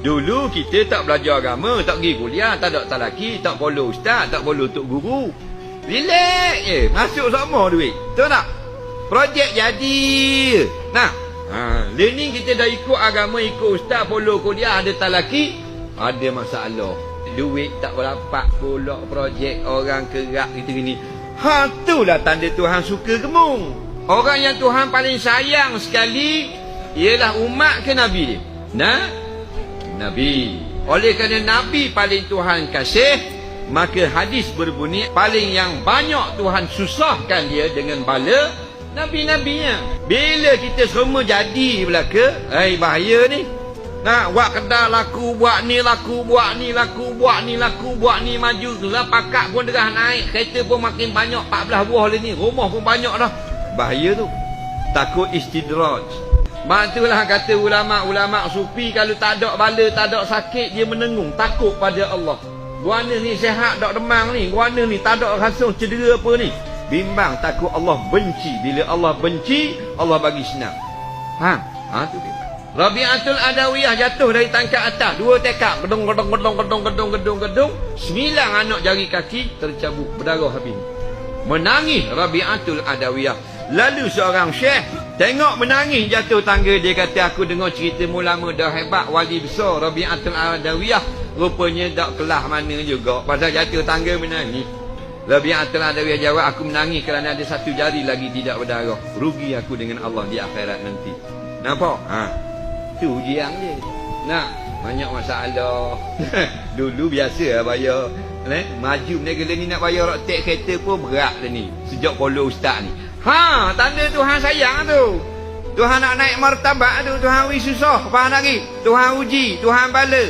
Dulu kita tak belajar agama, tak pergi kuliah, tak ada talaki, tak follow ustaz, tak follow tok guru. Relax je, masuk sama duit. Betul tak? Projek jadi. Nah, learning kita dah ikut agama, ikut ustaz, follow kuliah, ada talaki, ada masalah. Duit tak dapat pula, projek orang kerak kita gini. Itulah tanda Tuhan suka gemung. Orang yang Tuhan paling sayang sekali ialah umat ke Nabi dia? Nabi. Oleh kerana Nabi paling Tuhan kasih, maka hadis berbunyi paling yang banyak Tuhan susahkan dia dengan bala Nabi-Nabinya. Bila kita semua jadi pula ke, bahaya ni. Nak buat kedai laku, buat ni laku, buat ni laku, buat ni laku, buat ni maju. Pakak pun derah naik, kereta pun makin banyak, 14 buah lah ni. Rumah pun banyak dah. Bahaya tu. Takut istidraj. Itulah kata ulama-ulama sufi, kalau tak ada bala, tak ada sakit, dia menengung, takut pada Allah. Guana ni sihat, tak demam ni. Guana ni tak ada rasa cedera apa ni. Bimbang, takut Allah benci. Bila Allah benci, Allah bagi senang. Tu bimbang. Rabi'atul Adawiyah jatuh dari tangkap atas, 2 tekak, gedung. 9 anak jari kaki tercabut, berdarah habis. Menangis Rabi'atul Adawiyah. Lalu seorang syekh tengok menangis jatuh tangga, dia kata, aku dengar cerita ulama dah hebat, wali besar Rabi'atul Adawiyah, rupanya tak kelah mana juga pasal jatuh tangga menangis. Rabi'atul Adawiyah jawab, aku menangis kerana ada 1 jari lagi tidak berdarah, rugi aku dengan Allah di akhirat nanti. Nampak? Tu ujian dia. Banyak masalah. Dulu biasa lah bayar. Maju negara ni nak bayar rotek kereta pun berat dah ni. Sejak follow ustaz ni. Tanda Tuhan sayang tu. Tuhan nak naik martabat tu, Tuhan uji susah. Faham lagi? Tuhan uji, Tuhan bala.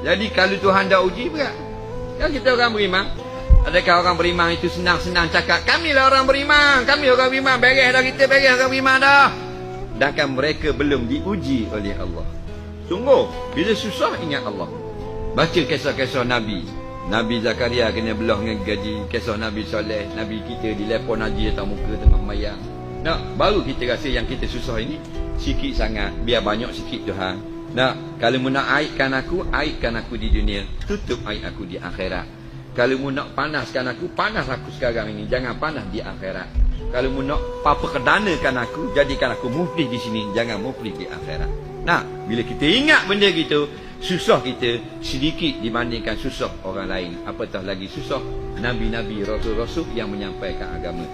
Jadi kalau Tuhan dah uji berat. Kan kita orang beriman. Adakah orang beriman itu senang-senang cakap, kamilah orang beriman, kami orang beriman, beres dah kita, beres orang beriman dah. Sedangkan mereka belum diuji oleh Allah. Sungguh, bila susah ingat Allah. Baca kisah-kisah Nabi. Nabi Zakaria kena belah dengan gaji. Kisah Nabi Soleh, Nabi kita dilepon haji atas muka tengah mayang. Baru kita rasa yang kita susah ini sikit sangat, biar banyak sikit Tuhan. Kalau mu nak aibkan aku di dunia, tutup aib aku di akhirat. Kalau mu nak panaskan aku, panas aku sekarang ini, jangan panas di akhirat. Kalau mu nak kedanakan aku, jadikan aku muflih di sini, jangan muflih di akhirat. Bila kita ingat benda gitu, susah kita sedikit dibandingkan susah orang lain. Apatah lagi susah Nabi-Nabi, Rasul-Rasul yang menyampaikan agama.